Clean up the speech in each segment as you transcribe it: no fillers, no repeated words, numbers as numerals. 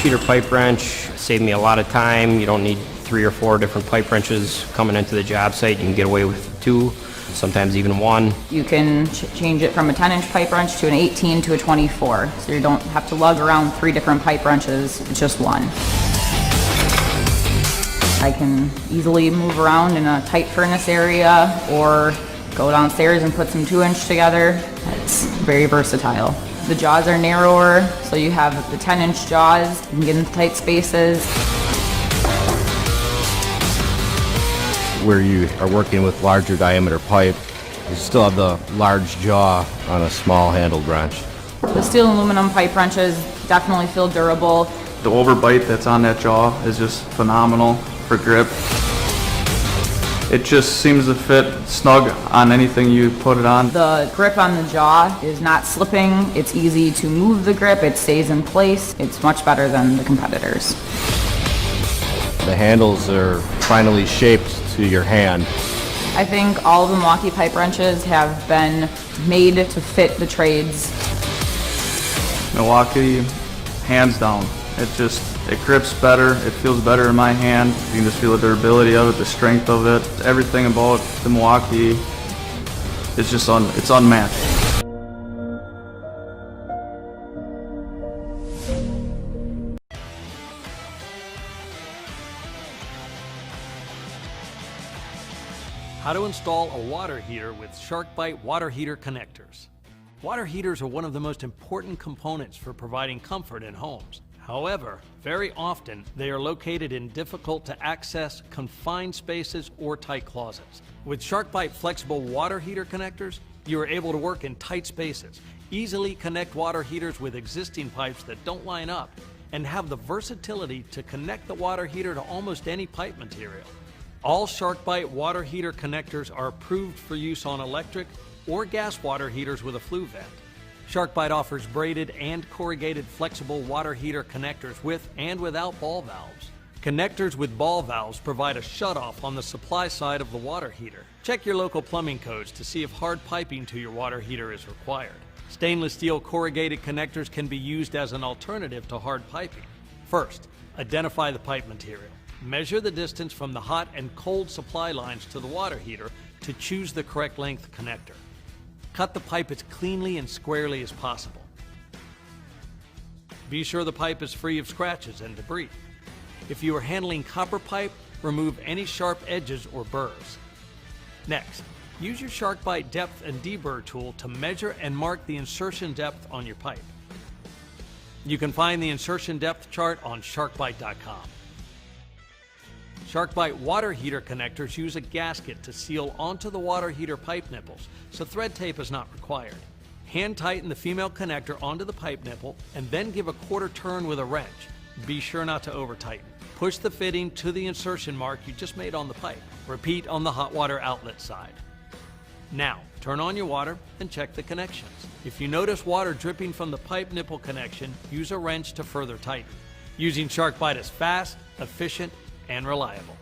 Cheater pipe wrench saved me a lot of time. You don't need 3 or 4 different pipe wrenches coming into the job site. You can get away with 2, sometimes even 1. You can change it from a 10-inch pipe wrench to an 18 to a 24. So you don't have to lug around 3 different pipe wrenches, it's just one. I can easily move around in a tight furnace area or go downstairs and put some 2-inch together. It's very versatile. The jaws are narrower, so you have the 10-inch jaws, you can get into tight spaces. Where you are working with larger diameter pipe, you still have the large jaw on a small handled wrench. The steel and aluminum pipe wrenches definitely feel durable. The overbite that's on that jaw is just phenomenal for grip. It just seems to fit snug on anything you put it on. The grip on the jaw is not slipping. It's easy to move the grip. It stays in place. It's much better than the competitors. The handles are finally shaped to your hand. I think all of the Milwaukee pipe wrenches have been made to fit the trades. Milwaukee, hands down. It grips better, it feels better in my hand. You can just feel the durability of it, the strength of it. Everything about the Milwaukee is just it's unmatched. How to install a water heater with SharkBite water heater connectors. Water heaters are one of the most important components for providing comfort in homes. However, very often they are located in difficult to access, confined spaces or tight closets. With SharkBite flexible water heater connectors, you are able to work in tight spaces, easily connect water heaters with existing pipes that don't line up, and have the versatility to connect the water heater to almost any pipe material. All SharkBite water heater connectors are approved for use on electric or gas water heaters with a flue vent. SharkBite offers braided and corrugated flexible water heater connectors with and without ball valves. Connectors with ball valves provide a shutoff on the supply side of the water heater. Check your local plumbing codes to see if hard piping to your water heater is required. Stainless steel corrugated connectors can be used as an alternative to hard piping. First, identify the pipe material. Measure the distance from the hot and cold supply lines to the water heater to choose the correct length connector. Cut the pipe as cleanly and squarely as possible. Be sure the pipe is free of scratches and debris. If you are handling copper pipe, remove any sharp edges or burrs. Next, Use your SharkBite depth and deburr tool to measure and mark the insertion depth on your pipe. You can find the insertion depth chart on sharkbite.com. SharkBite water heater connectors use a gasket to seal onto the water heater pipe nipples, so thread tape is not required. Hand tighten the female connector onto the pipe nipple and then give a quarter turn with a wrench. Be sure not to over tighten. Push the fitting to the insertion mark you just made on the pipe. Repeat on the hot water outlet side. Now, turn on your water and check the connections. If you notice water dripping from the pipe nipple connection, use a wrench to further tighten. Using SharkBite is fast, efficient, and reliable.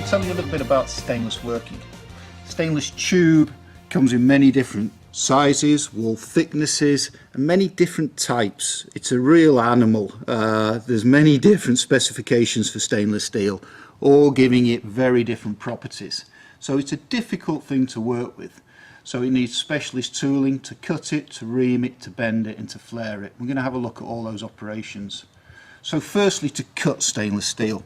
Tell you a little bit about stainless working. Stainless tube comes in many different sizes, wall thicknesses, and many different types. It's a real animal. There's many different specifications for stainless steel, all giving it very different properties. So it's a difficult thing to work with. So it needs specialist tooling to cut it, to ream it, to bend it, and to flare it. We're going to have a look at all those operations. So firstly, to cut stainless steel.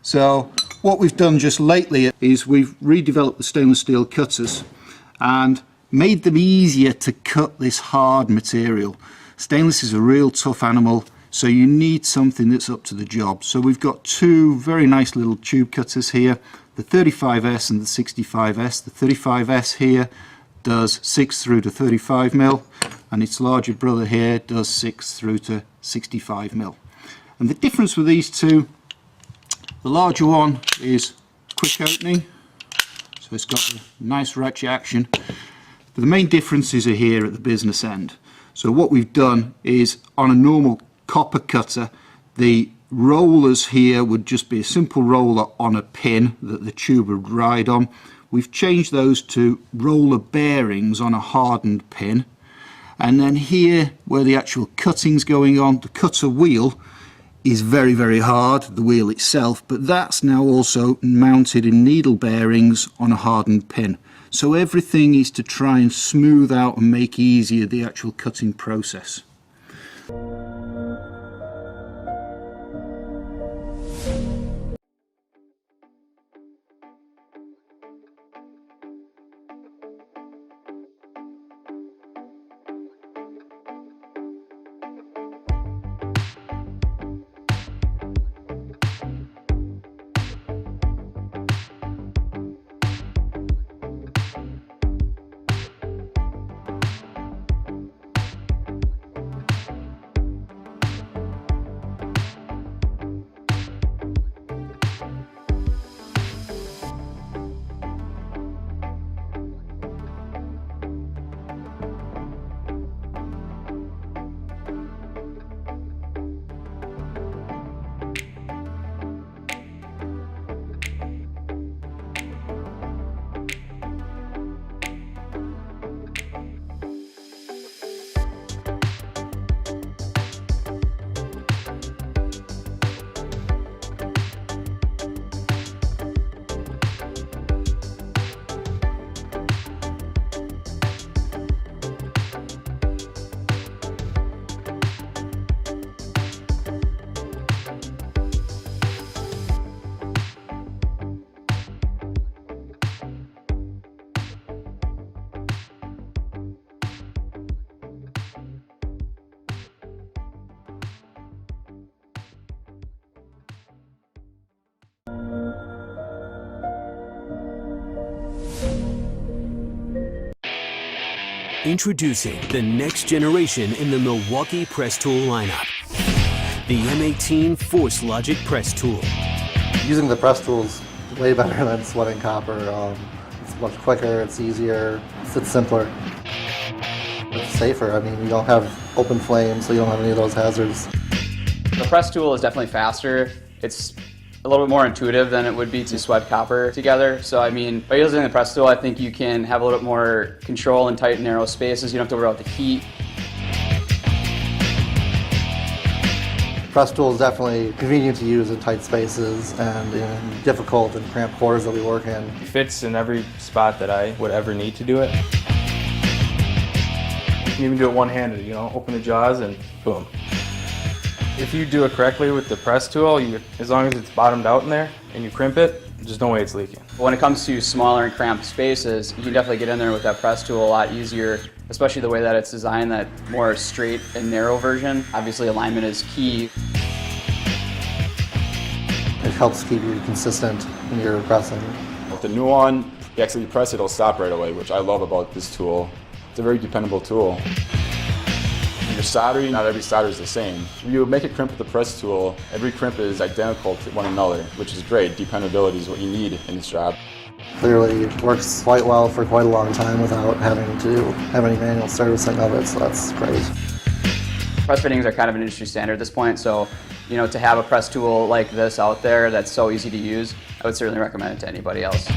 So what we've done just lately is we've redeveloped the stainless steel cutters and made them easier to cut this hard material. Stainless is a real tough animal, so you need something that's up to the job. So we've got two very nice little tube cutters here, the 35S and the 65S. The 35S here does 6 through to 35 mil, and its larger brother here does 6 through to 65 mil. And the difference with these two, the larger one is quick opening, so it's got a nice ratchet action, but the main differences are here at the business end. So what we've done is, on a normal copper cutter, the rollers here would just be a simple roller on a pin that the tube would ride on. We've changed those to roller bearings on a hardened pin, and then here where the actual cutting's going on, the cutter wheel is very, very hard, the wheel itself, but that's now also mounted in needle bearings on a hardened pin. So everything is to try and smooth out and make easier the actual cutting process. Introducing the next generation in the Milwaukee press tool lineup. The M18 Force Logic press tool. Using the press tool is way better than sweating copper. It's much quicker, it's easier, it's simpler. It's safer. I mean, you don't have open flames, so you don't have any of those hazards. The press tool is definitely faster. It's a little bit more intuitive than it would be to sweat copper together. So I mean, by using the press tool, I think you can have a little bit more control in tight and narrow spaces. You don't have to worry about the heat. Press tool is definitely convenient to use in tight spaces and in difficult and cramped quarters that we work in. It fits in every spot that I would ever need to do it. You can even do it one-handed, you know, open the jaws and boom. If you do it correctly with the press tool, as long as it's bottomed out in there and you crimp it, there's no way it's leaking. When it comes to smaller and cramped spaces, you can definitely get in there with that press tool a lot easier, especially the way that it's designed, that more straight and narrow version. Obviously alignment is key. It helps keep you consistent when you're pressing. With the new one, you actually press it, it'll stop right away, which I love about this tool. It's a very dependable tool. When you're soldering, not every solder is the same. When you make a crimp with the press tool, every crimp is identical to one another, which is great. Dependability is what you need in this job. Clearly, it works quite well for quite a long time without having to have any manual servicing of it, so that's great. Press fittings are kind of an industry standard at this point, so you know, to have a press tool like this out there that's so easy to use, I would certainly recommend it to anybody else.